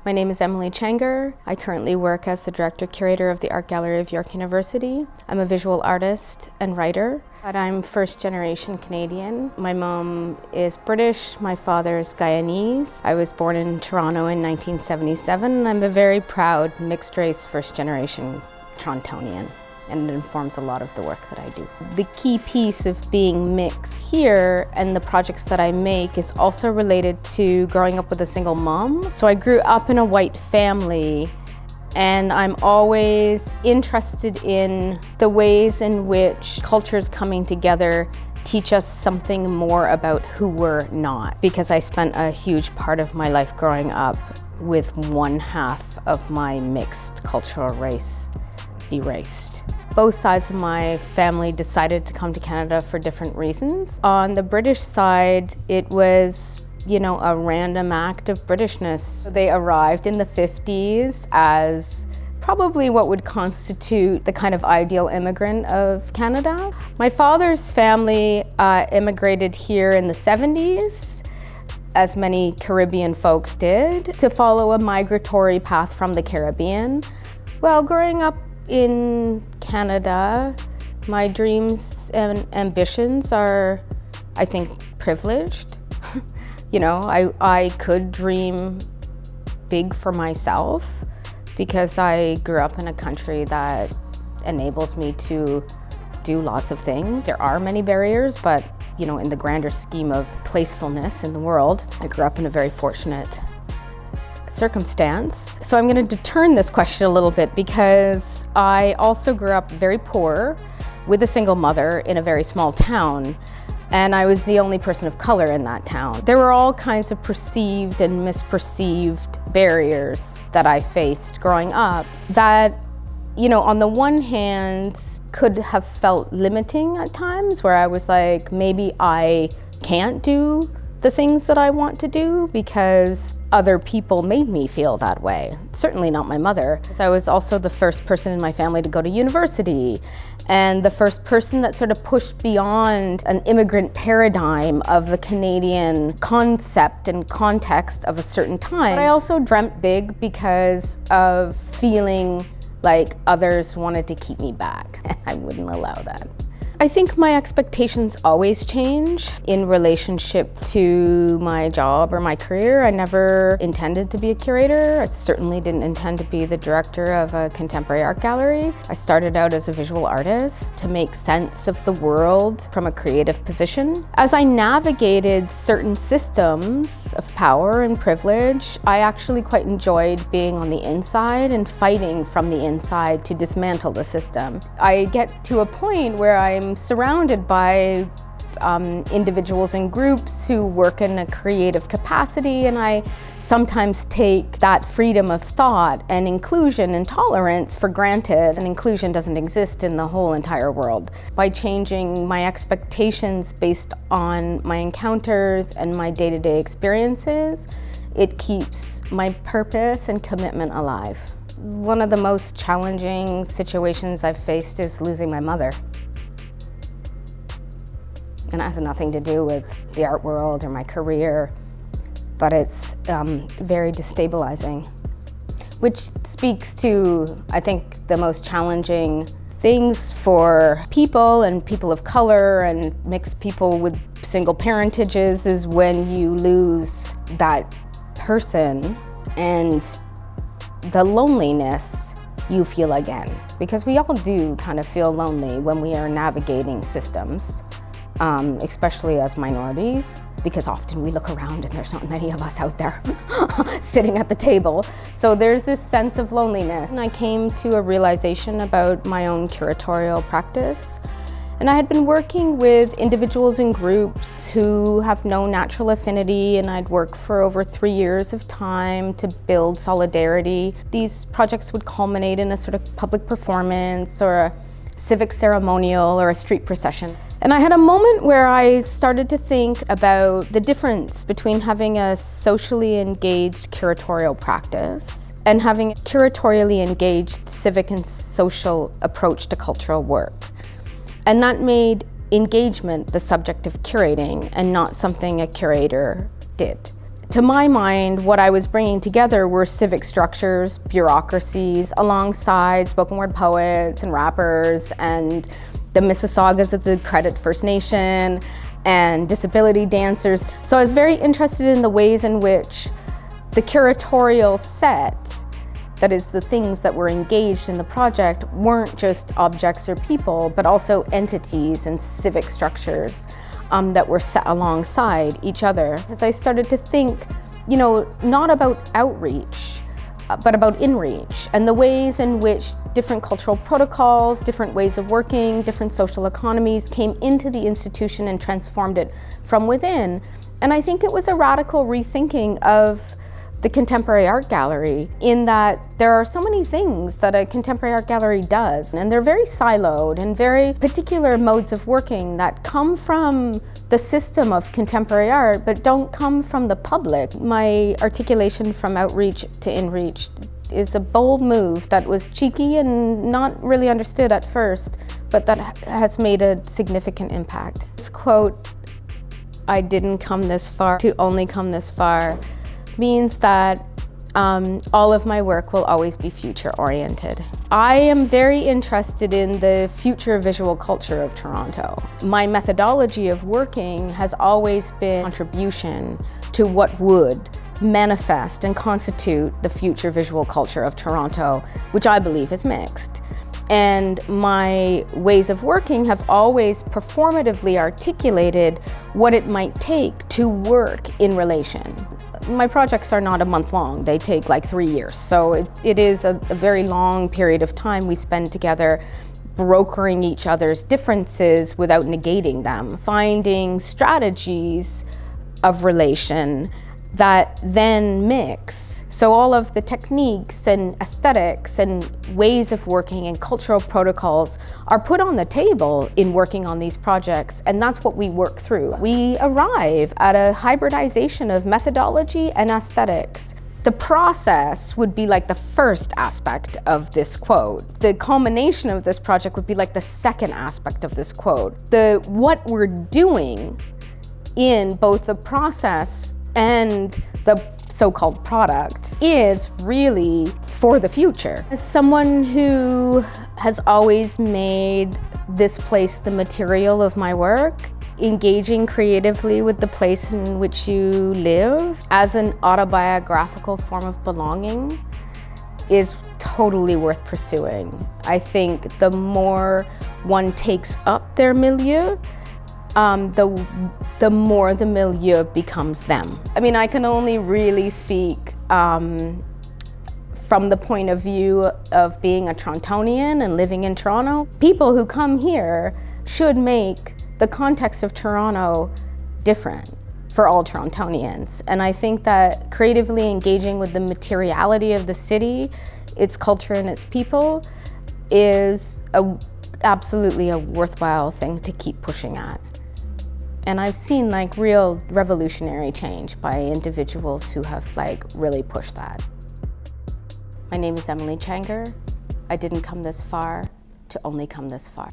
My name is Emelie Chhangur. I currently work as the Director-Curator of the Art Gallery of York University. I'm a visual artist and writer, but I'm first-generation Canadian. My mom is British, my father's Guyanese. I was born in Toronto in 1977, and I'm a very proud mixed-race first-generation Torontonian, and it informs a lot of the work that I do. The key piece of being mixed here and the projects that I make is also related to growing up with a single mom. So I grew up in a white family, and I'm always interested in the ways in which cultures coming together teach us something more about who we're not. Because I spent a huge part of my life growing up with one half of my mixed cultural race erased. Both sides of my family decided to come to Canada for different reasons. On the British side, it was, a random act of Britishness. They arrived in the 50s as probably what would constitute the kind of ideal immigrant of Canada. My father's family immigrated here in the 70s, as many Caribbean folks did, to follow a migratory path from the Caribbean. Well, growing up in Canada, my dreams and ambitions are, I think, privileged. I could dream big for myself because I grew up in a country that enables me to do lots of things. There are many barriers, but in the grander scheme of placefulness in the world, I grew up in a very fortunate circumstance. So I'm going to turn this question a little bit because I also grew up very poor with a single mother in a very small town, and I was the only person of color in that town. There were all kinds of perceived and misperceived barriers that I faced growing up that, on the one hand could have felt limiting at times, where I was like, maybe I can't do the things that I want to do because other people made me feel that way. Certainly not my mother. I was also the first person in my family to go to university, and the first person that sort of pushed beyond an immigrant paradigm of the Canadian concept and context of a certain time. But I also dreamt big because of feeling like others wanted to keep me back. I wouldn't allow that. I think my expectations always change in relationship to my job or my career. I never intended to be a curator. I certainly didn't intend to be the director of a contemporary art gallery. I started out as a visual artist to make sense of the world from a creative position. As I navigated certain systems of power and privilege, I actually quite enjoyed being on the inside and fighting from the inside to dismantle the system. I get to a point where I'm surrounded by individuals and groups who work in a creative capacity, and I sometimes take that freedom of thought and inclusion and tolerance for granted, and inclusion doesn't exist in the whole entire world. By changing my expectations based on my encounters and my day-to-day experiences, it keeps my purpose and commitment alive. One of the most challenging situations I've faced is losing my mother. And it has nothing to do with the art world or my career, but it's very destabilizing, which speaks to, I think, the most challenging things for people and people of color and mixed people with single parentages is when you lose that person and the loneliness you feel again. Because we all do kind of feel lonely when we are navigating systems. Especially as minorities, because often we look around and there's not many of us out there sitting at the table. So there's this sense of loneliness. And I came to a realization about my own curatorial practice. And I had been working with individuals and groups who have no natural affinity, and I'd worked for over 3 years of time to build solidarity. These projects would culminate in a sort of public performance or a civic ceremonial or a street procession. And I had a moment where I started to think about the difference between having a socially engaged curatorial practice and having a curatorially engaged civic and social approach to cultural work. And that made engagement the subject of curating and not something a curator did. To my mind, what I was bringing together were civic structures, bureaucracies, alongside spoken word poets and rappers and the Mississaugas of the Credit First Nation and disability dancers. So I was very interested in the ways in which the curatorial set, that is the things that were engaged in the project, weren't just objects or people, but also entities and civic structures that were set alongside each other. As I started to think, not about outreach, but about inreach, and the ways in which different cultural protocols, different ways of working, different social economies came into the institution and transformed it from within. And I think it was a radical rethinking of the contemporary art gallery, in that there are so many things that a contemporary art gallery does, and they're very siloed and very particular modes of working that come from the system of contemporary art, but don't come from the public. My articulation from outreach to inreach is a bold move that was cheeky and not really understood at first, but that has made a significant impact. This quote, "I didn't come this far to only come this far," means that all of my work will always be future-oriented. I am very interested in the future visual culture of Toronto. My methodology of working has always been contribution to what would manifest and constitute the future visual culture of Toronto, which I believe is mixed. And my ways of working have always performatively articulated what it might take to work in relation. My projects are not a month long, they take like 3 years. So it is a very long period of time we spend together brokering each other's differences without negating them, finding strategies of relation that then mix. So all of the techniques and aesthetics and ways of working and cultural protocols are put on the table in working on these projects, and that's what we work through. We arrive at a hybridization of methodology and aesthetics. The process would be like the first aspect of this quote. The culmination of this project would be like the second aspect of this quote. What we're doing in both the process and the so-called product is really for the future. As someone who has always made this place the material of my work, engaging creatively with the place in which you live as an autobiographical form of belonging is totally worth pursuing. I think the more one takes up their milieu, the more the milieu becomes them. I mean, I can only really speak from the point of view of being a Torontonian and living in Toronto. People who come here should make the context of Toronto different for all Torontonians. And I think that creatively engaging with the materiality of the city, its culture and its people is absolutely a worthwhile thing to keep pushing at. And I've seen like real revolutionary change by individuals who have like really pushed that. My name is Emelie Chhangur. I didn't come this far to only come this far.